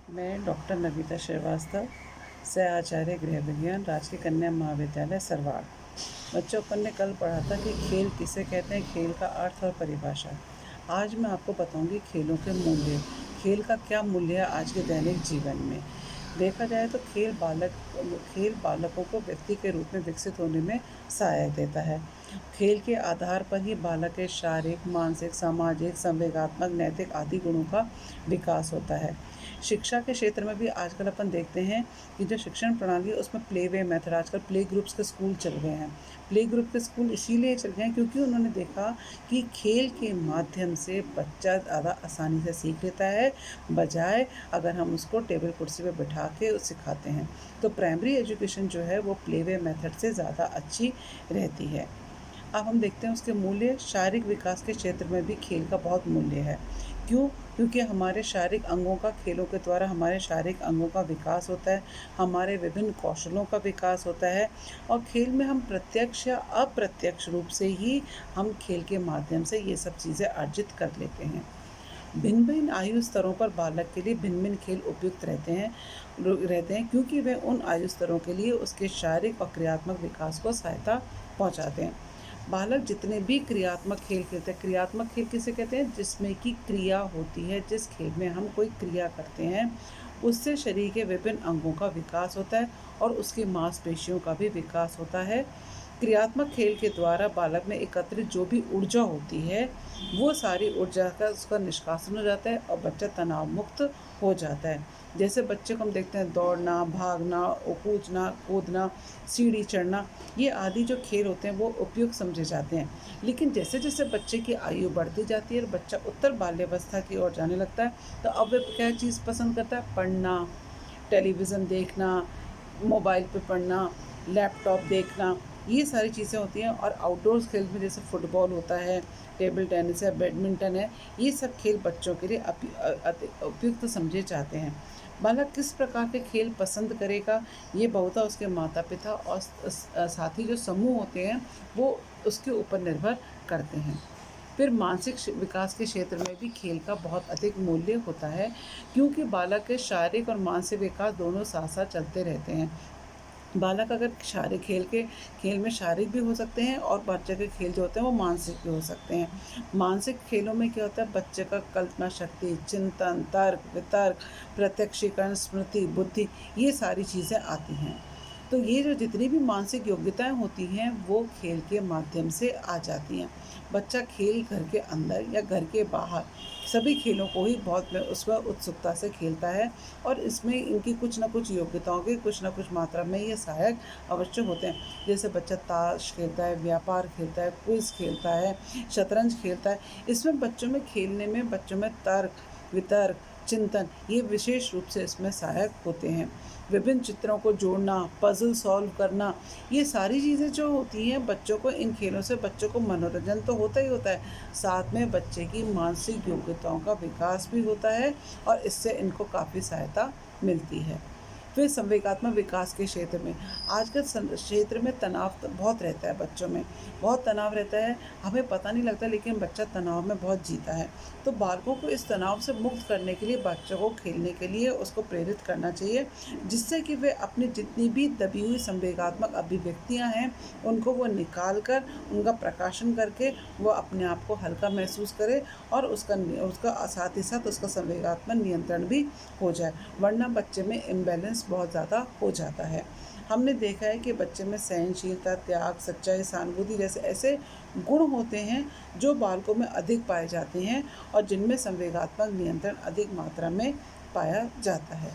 मैं डॉक्टर नविता श्रीवास्तव, सह आचार्य गृह विज्ञान, राजकीय कन्या महाविद्यालय सरवाड़। बच्चों, अपन ने कल पढ़ा था कि खेल किसे कहते हैं, खेल का अर्थ और परिभाषा। आज मैं आपको बताऊंगी खेलों के मूल्य। खेल का क्या मूल्य है आज के दैनिक जीवन में। देखा जाए तो खेल बालकों को व्यक्ति के रूप में विकसित होने में सहायक देता है। खेल के आधार पर ही बालक के शारीरिक, मानसिक, सामाजिक, संवेगात्मक, नैतिक आदि गुणों का विकास होता है। शिक्षा के क्षेत्र में भी आजकल अपन देखते हैं कि जो शिक्षण प्रणाली है उसमें प्ले वे मेथड, आजकल प्ले ग्रुप्स के स्कूल चल गए हैं। प्ले ग्रुप के स्कूल इसीलिए चल गए हैं क्योंकि उन्होंने देखा कि खेल के माध्यम से बच्चा ज़्यादा आसानी से सीख लेता है, बजाय अगर हम उसको टेबल कुर्सी पे बिठा के सिखाते हैं। तो प्राइमरी एजुकेशन जो है वो प्ले वे मेथड से ज़्यादा अच्छी रहती है। अब हम देखते हैं उसके मूल्य। शारीरिक विकास के क्षेत्र में भी खेल का बहुत मूल्य है। क्यों? क्योंकि हमारे शारीरिक अंगों का, खेलों के द्वारा हमारे शारीरिक अंगों का विकास होता है, हमारे विभिन्न कौशलों का विकास होता है। और खेल में हम प्रत्यक्ष या अप्रत्यक्ष रूप से ही हम खेल के माध्यम से ये सब चीज़ें अर्जित कर लेते हैं। भिन्न भिन्न आयु स्तरों पर बालक के लिए भिन्न भिन्न खेल उपयुक्त रहते हैं क्योंकि वे उन आयु स्तरों के लिए उसके शारीरिक और क्रियात्मक विकास को सहायता पहुंचाते हैं। बालक जितने भी क्रियात्मक खेल खेलते हैं, क्रियात्मक खेल किसे कहते हैं? जिसमें कि क्रिया होती है। जिस खेल में हम कोई क्रिया करते हैं उससे शरीर के विभिन्न अंगों का विकास होता है और उसकी मांसपेशियों का भी विकास होता है। क्रियात्मक खेल के द्वारा बालक में एकत्रित जो भी ऊर्जा होती है वो सारी ऊर्जा का उसका निष्कासन हो जाता है और बच्चा तनाव मुक्त हो जाता है। जैसे बच्चे को हम देखते हैं दौड़ना, भागना, कूदना, सीढ़ी चढ़ना, ये आदि जो खेल होते हैं वो उपयुक्त समझे जाते हैं। लेकिन जैसे जैसे बच्चे की आयु बढ़ती जाती है और बच्चा उत्तर बाल्यावस्था की ओर जाने लगता है तो अब वह क्या चीज़ पसंद करता है? पढ़ना, टेलीविज़न देखना, मोबाइल पे पढ़ना, लैपटॉप देखना, ये सारी चीज़ें होती हैं। और आउटडोर्स खेल में जैसे फुटबॉल होता है, टेबल टेनिस है, बैडमिंटन है, ये सब खेल बच्चों के लिए उपयुक्त समझे जाते हैं। बालक किस प्रकार के खेल पसंद करेगा ये बहुधा उसके माता पिता और साथ ही जो समूह होते हैं वो उसके ऊपर निर्भर करते हैं। फिर मानसिक विकास के क्षेत्र में भी खेल का बहुत अधिक मूल्य होता है क्योंकि बालक के शारीरिक और मानसिक विकास दोनों साथ साथ चलते रहते हैं। बालक अगर शारीरिक खेल में शारीरिक भी हो सकते हैं और बच्चे के खेल जो होते हैं वो मानसिक भी हो सकते हैं। मानसिक खेलों में क्या होता है? बच्चे का कल्पना शक्ति, चिंतन, तर्क वितर्क, प्रत्यक्षीकरण, स्मृति, बुद्धि, ये सारी चीज़ें आती हैं। तो ये जो जितनी भी मानसिक योग्यताएं होती हैं वो खेल के माध्यम से आ जाती हैं। बच्चा खेल घर के अंदर या घर के बाहर सभी खेलों को ही बहुत उसमें उत्सुकता से खेलता है और इसमें इनकी कुछ ना कुछ योग्यताओं के कुछ ना कुछ मात्रा में ये सहायक अवश्य होते हैं। जैसे बच्चा ताश खेलता है, व्यापार खेलता है, क्विज खेलता है, शतरंज खेलता है। इसमें बच्चों में खेलने में बच्चों में तर्क वितर्क, चिंतन, ये विशेष रूप से इसमें सहायक होते हैं। विभिन्न चित्रों को जोड़ना, पजल सॉल्व करना, ये सारी चीज़ें जो होती हैं बच्चों को, इन खेलों से बच्चों को मनोरंजन तो होता ही होता है, साथ में बच्चे की मानसिक योग्यताओं का विकास भी होता है और इससे इनको काफ़ी सहायता मिलती है। फिर संवेगात्मक विकास के क्षेत्र में आजकल क्षेत्र में तनाव बहुत रहता है, बच्चों में बहुत तनाव रहता है, हमें पता नहीं लगता लेकिन बच्चा तनाव में बहुत जीता है। तो बालकों को इस तनाव से मुक्त करने के लिए बच्चों को खेलने के लिए उसको प्रेरित करना चाहिए, जिससे कि वे अपनी जितनी भी दबी हुई संवेगात्मक अभिव्यक्तियां हैं उनको वो निकाल कर, उनका प्रकाशन करके वो अपने आप को हल्का महसूस करे और उसका उसका साथ ही साथ उसका संवेगात्मक नियंत्रण भी हो जाए, वरना बच्चे में इम्बैलेंस बहुत ज़्यादा हो जाता है। हमने देखा है कि बच्चे में सहनशीलता, त्याग, सच्चाई, सहानुभूति जैसे ऐसे गुण होते हैं जो बालकों में अधिक पाए जाते हैं और जिनमें संवेगात्मक नियंत्रण अधिक मात्रा में पाया जाता है।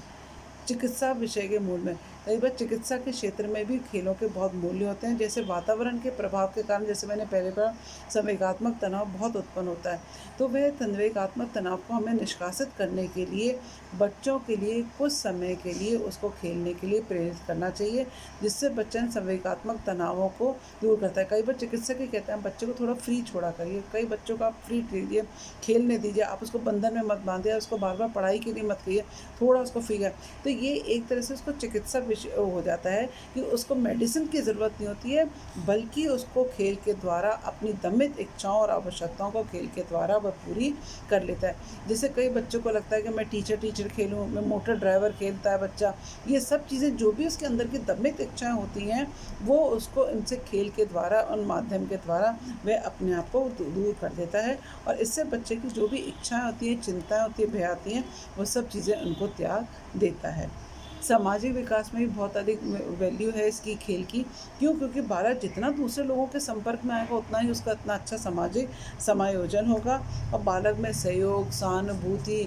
चिकित्सा विषय के मूल में कई बार चिकित्सा के क्षेत्र में भी खेलों के बहुत मूल्य होते हैं। जैसे वातावरण के प्रभाव के कारण, जैसे मैंने पहले कहा, संवेगात्मक तनाव बहुत उत्पन्न होता है, तो वह संवेगात्मक तनाव को हमें निष्कासित करने के लिए बच्चों के लिए कुछ समय के लिए उसको खेलने के लिए प्रेरित करना चाहिए, जिससे बच्चा संवेगात्मक तनावों को दूर करता है। कई बार चिकित्सक ही कहते हैं बच्चे को थोड़ा फ्री छोड़ा करिए, कई बच्चों को आप फ्री दीजिए, खेलने दीजिए, आप उसको बंधन में मत बांधिए, उसको बार बार पढ़ाई के लिए मत कहिए, थोड़ा उसको फ्री है। तो ये एक तरह से उसको चिकित्सा हो जाता है कि उसको मेडिसिन की ज़रूरत नहीं होती है, बल्कि उसको खेल के द्वारा अपनी दमित इच्छाओं और आवश्यकताओं को खेल के द्वारा वह पूरी कर लेता है। जैसे कई बच्चों को लगता है कि मैं टीचर खेलूँ, मैं मोटर ड्राइवर खेलता है बच्चा। ये सब चीज़ें जो भी उसके अंदर की दमित इच्छाएँ होती हैं, वो उसको इनसे खेल के द्वारा, उन माध्यम के द्वारा वह अपने आप को दूर कर देता है, और इससे बच्चे की जो भी इच्छाएँ होती हैं, चिंताएँ होती हैं, भय आती हैं, वो सब चीज़ें उनको त्याग देता है। सामाजिक विकास में भी बहुत अधिक वैल्यू है इसकी, खेल की। क्यों? क्योंकि बालक जितना दूसरे लोगों के संपर्क में आएगा, उतना ही उसका इतना अच्छा सामाजिक समायोजन होगा, और बालक में सहयोग, सहानुभूति,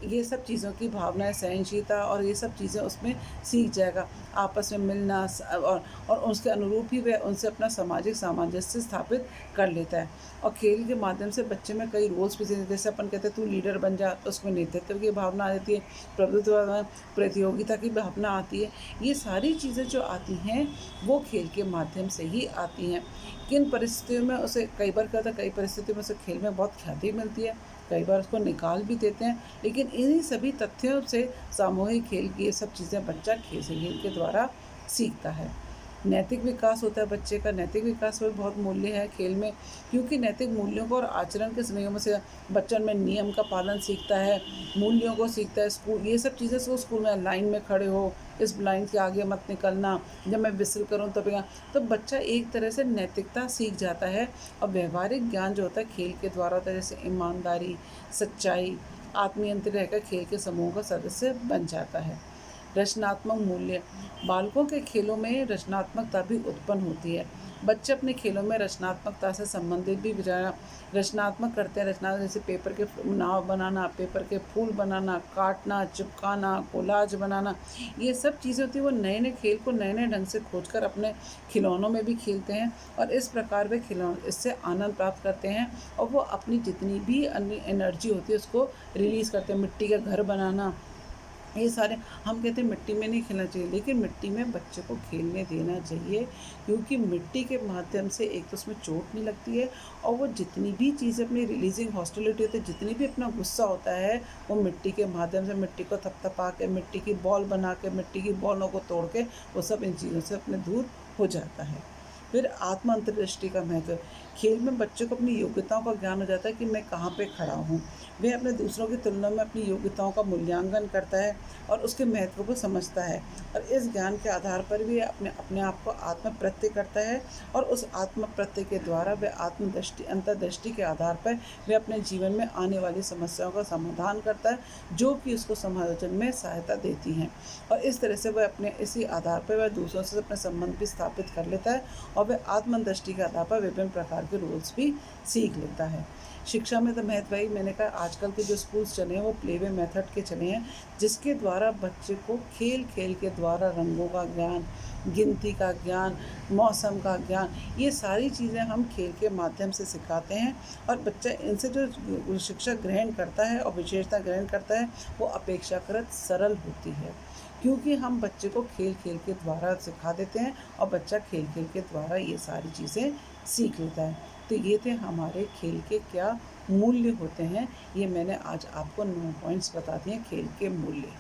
ये सब चीज़ों की भावनाएँ, सहनशीलता और ये सब चीज़ें उसमें सीख जाएगा। आपस में मिलना और उसके अनुरूप ही वह उनसे अपना सामाजिक सामंजस्य स्थापित कर लेता है। और खेल के माध्यम से बच्चे में कई रोल्स भी, जैसे अपन कहते हैं तू लीडर बन जा, तो उसमें नेतृत्व की भावना आ जाती है, प्रभुत्व, प्रतियोगिता की भावना आती है। ये सारी चीज़ें जो आती हैं, वो खेल के माध्यम से ही आती हैं। किन परिस्थितियों में उसे, कई बार क्या होता है, कई परिस्थितियों में उसे खेल में बहुत ख्याति मिलती है, कई बार उसको निकाल भी देते हैं, लेकिन इन्हीं सभी तथ्यों से सामूहिक खेल की ये सब चीज़ें बच्चा खेल के द्वारा सीखता है। नैतिक विकास होता है बच्चे का, नैतिक विकास में बहुत मूल्य है खेल में, क्योंकि नैतिक मूल्यों को और आचरण के संयमों से बच्चन में नियम का पालन सीखता है, मूल्यों को सीखता है। स्कूल ये सब चीज़ें से वो स्कूल में लाइन में खड़े हो, इस लाइन के आगे मत निकलना, जब मैं विसल करूँ तब तो बच्चा एक तरह से नैतिकता सीख जाता है। और व्यवहारिक ज्ञान जो होता है खेल के द्वारा होता है, जैसे ईमानदारी, सच्चाई, आत्मनियंत्रित रहकर खेल के समूह का सदस्य बन जाता है। रचनात्मक मूल्य, बालकों के खेलों में रचनात्मकता भी उत्पन्न होती है। बच्चे अपने खेलों में रचनात्मकता से संबंधित भी रचनात्मक करते हैं। रचना जैसे पेपर के नाव बनाना, पेपर के फूल बनाना, काटना, चिपकाना, कोलाज बनाना, ये सब चीज़ें होती हैं। वो नए नए खेल को नए नए ढंग से खोजकर अपने खिलौनों में भी खेलते हैं, और इस प्रकार वे खिलौने इससे आनंद प्राप्त करते हैं, और वो अपनी जितनी भी अन्य एनर्जी होती है उसको रिलीज़ करते हैं। मिट्टी का घर बनाना, ये सारे, हम कहते हैं मिट्टी में नहीं खेलना चाहिए, लेकिन मिट्टी में बच्चे को खेलने देना चाहिए, क्योंकि मिट्टी के माध्यम से एक तो उसमें चोट नहीं लगती है, और वो जितनी भी चीज़ें अपनी रिलीजिंग हॉस्टिलिटी होती है, जितनी भी अपना गुस्सा होता है, वो मिट्टी के माध्यम से, मिट्टी को थपथपा के, मिट्टी की बॉल बना के, मिट्टी की बॉलों को तोड़ के, वो सब इन चीज़ों से अपने दूर हो जाता है। फिर आत्म अंतर्दृष्टि का महत्व, खेल में बच्चों को अपनी योग्यताओं का ज्ञान हो जाता है कि मैं कहाँ पे खड़ा हूँ। वह अपने दूसरों की तुलना में अपनी योग्यताओं का मूल्यांकन करता है और उसके महत्व को समझता है, और इस ज्ञान के आधार पर भी अपने अपने आप को आत्म प्रत्यय करता है, और उस आत्म प्रत्यय के द्वारा वह आत्मदृष्टि, अंतर्दृष्टि के आधार पर वह अपने जीवन में आने वाली समस्याओं का समाधान करता है, जो कि उसको समायोजन में सहायता देती हैं। और इस तरह से वह अपने इसी आधार पर वह दूसरों से अपने संबंध भी स्थापित कर लेता है, और वह आत्मदृष्टि के आधार पर विभिन्न प्रकार के रूल्स भी सीख लेता है। शिक्षा में तो महत्व ही, मैंने कहा आजकल के जो स्कूल्स चले हैं वो प्लेवे मेथड के चले हैं, जिसके द्वारा बच्चे को खेल खेल के द्वारा रंगों का ज्ञान, गिनती का ज्ञान, मौसम का ज्ञान, ये सारी चीज़ें हम खेल के माध्यम से सिखाते हैं, और बच्चा इनसे जो शिक्षा ग्रहण करता है और विशेषता ग्रहण करता है, वो अपेक्षाकृत सरल होती है, क्योंकि हम बच्चे को खेल खेल के द्वारा सिखा देते हैं, और बच्चा खेल खेल के द्वारा ये सारी चीज़ें सीख लेता है। तो ये थे हमारे खेल के क्या मूल्य होते हैं, ये मैंने आज आपको 9 पॉइंट्स बता दिए खेल के मूल्य।